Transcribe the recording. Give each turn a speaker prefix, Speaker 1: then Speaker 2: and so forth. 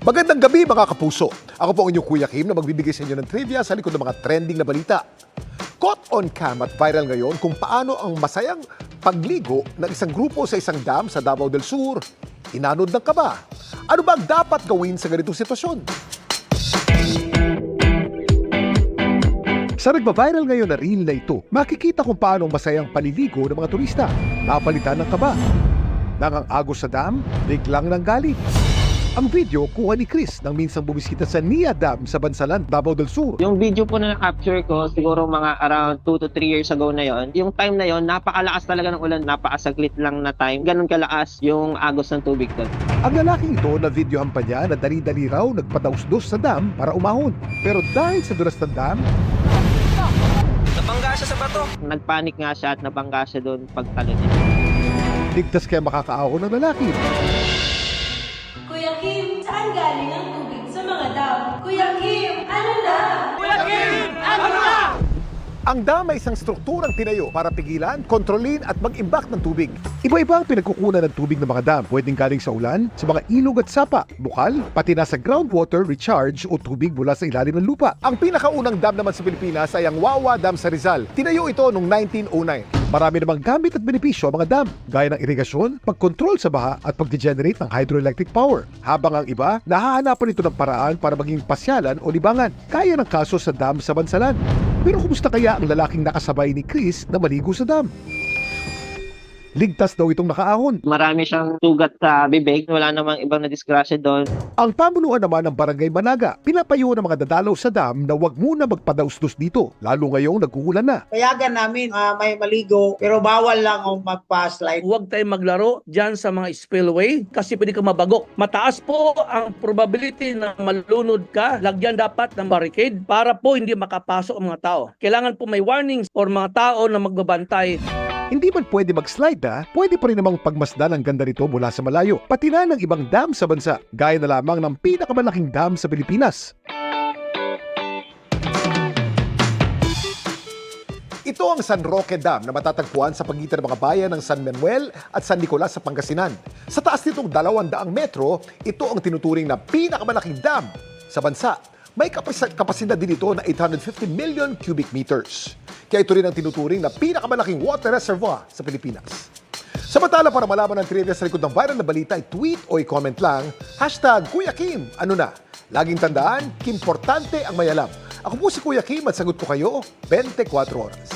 Speaker 1: Magandang gabi mga kapuso. Ako po ang inyong Kuya Kim na magbibigay sa inyo ng trivia sa likod ng mga trending na balita. Caught on cam at viral ngayon kung paano ang masayang pagligo ng isang grupo sa isang dam sa Davao del Sur. Inanod ng kaba. Ano ba ang dapat gawin sa ganitong sitwasyon? Sa nagba-viral ngayon na reel na ito, makikita kung paano ang masayang paliligo ng mga turista. Napalitan ng kaba. Nang ang agos sa dam, biglang nanggaling. Ang video kuha ni Chris nang minsang bumisita sa Nia Dam sa Bansalan, Davao del Sur.
Speaker 2: Yung video po na na-capture ko, siguro mga around 2 to 3 years ago na yon. Yung time na yon, napakalakas talaga ng ulan, napakasaglit lang na time. Ganun kalakas yung agos ng tubig doon.
Speaker 1: Ang lalaking ito na videohan pa niya na dali-dali raw nagpadaus-dos sa dam para umahon. Pero dahil sa dulas ng dam,
Speaker 3: Nabangga siya sa bato.
Speaker 2: Nagpanik nga siya at nabangga siya doon pagtalo niya.
Speaker 1: ligtas kaya makakaahon ng lalaki.
Speaker 4: Kuya Kim, saan galing ang tubig sa mga dam? Kuya Kim, ano na?
Speaker 3: Kuya Kim! Ano na?
Speaker 1: Ang dam ay isang strukturang tinayo para pigilan, kontrolin at mag-imbak ng tubig. Iba-iba ang pinagkukunan ng tubig ng mga dam. Pwedeng galing sa ulan, sa mga ilog at sapa, bukal, pati na sa groundwater recharge o tubig mula sa ilalim ng lupa. Ang pinakaunang dam naman sa Pilipinas ay ang Wawa Dam sa Rizal. Tinayo ito noong 1909. Marami namang gamit at benepisyo ang mga dam, gaya ng irigasyon, pagkontrol sa baha at pag-generate ng hydroelectric power. Habang ang iba, nahahanapan ito ng paraan para maging pasyalan o libangan, kaya ng kaso sa dam sa Bansalan. Pero kumusta kaya ang lalaking nakasabay ni Chris na maligo sa dam? Ligtas daw itong nakaahon.
Speaker 2: Marami siyang sugat sa bibig, wala namang ibang nadisgrasya doon.
Speaker 1: Ang pamunuan naman ng Barangay Managa, pinapayuhan ng mga dadalaw sa dam na huwag muna magpadaustos dito, lalo ngayong nag-uulan na.
Speaker 5: Payagan namin may maligo pero bawal lang ang magpa-slide.
Speaker 6: Huwag tayong maglaro dyan sa mga spillway kasi pwede ka mabagok. Mataas po ang probability na malunod ka. Lagyan dapat ng barricade para po hindi makapasok ang mga tao. Kailangan po may warnings or mga tao na magbabantay.
Speaker 1: Hindi man pwede mag-slide pwede pa rin namang pagmasdan ang ganda nito mula sa malayo, pati na ng ibang dam sa bansa, gaya na lamang ng pinakamalaking dam sa Pilipinas. Ito ang San Roque Dam na matatagpuan sa pagitan ng mga bayan ng San Manuel at San Nicolas sa Pangasinan. Sa taas nitong 200 metro, ito ang tinuturing na pinakamalaking dam sa bansa. May kapasidad din ito na 850 million cubic meters. Kaya ito rin ang tinuturing na pinakamalaking water reservoir sa Pilipinas. Samantala, para malaman ang trivia sa likod ng viral na balita, tweet o i-comment lang, #Kuya Kim, ano na? Laging tandaan, kimportante ang may alam. Ako po si Kuya Kim at sagot ko kayo 24 oras.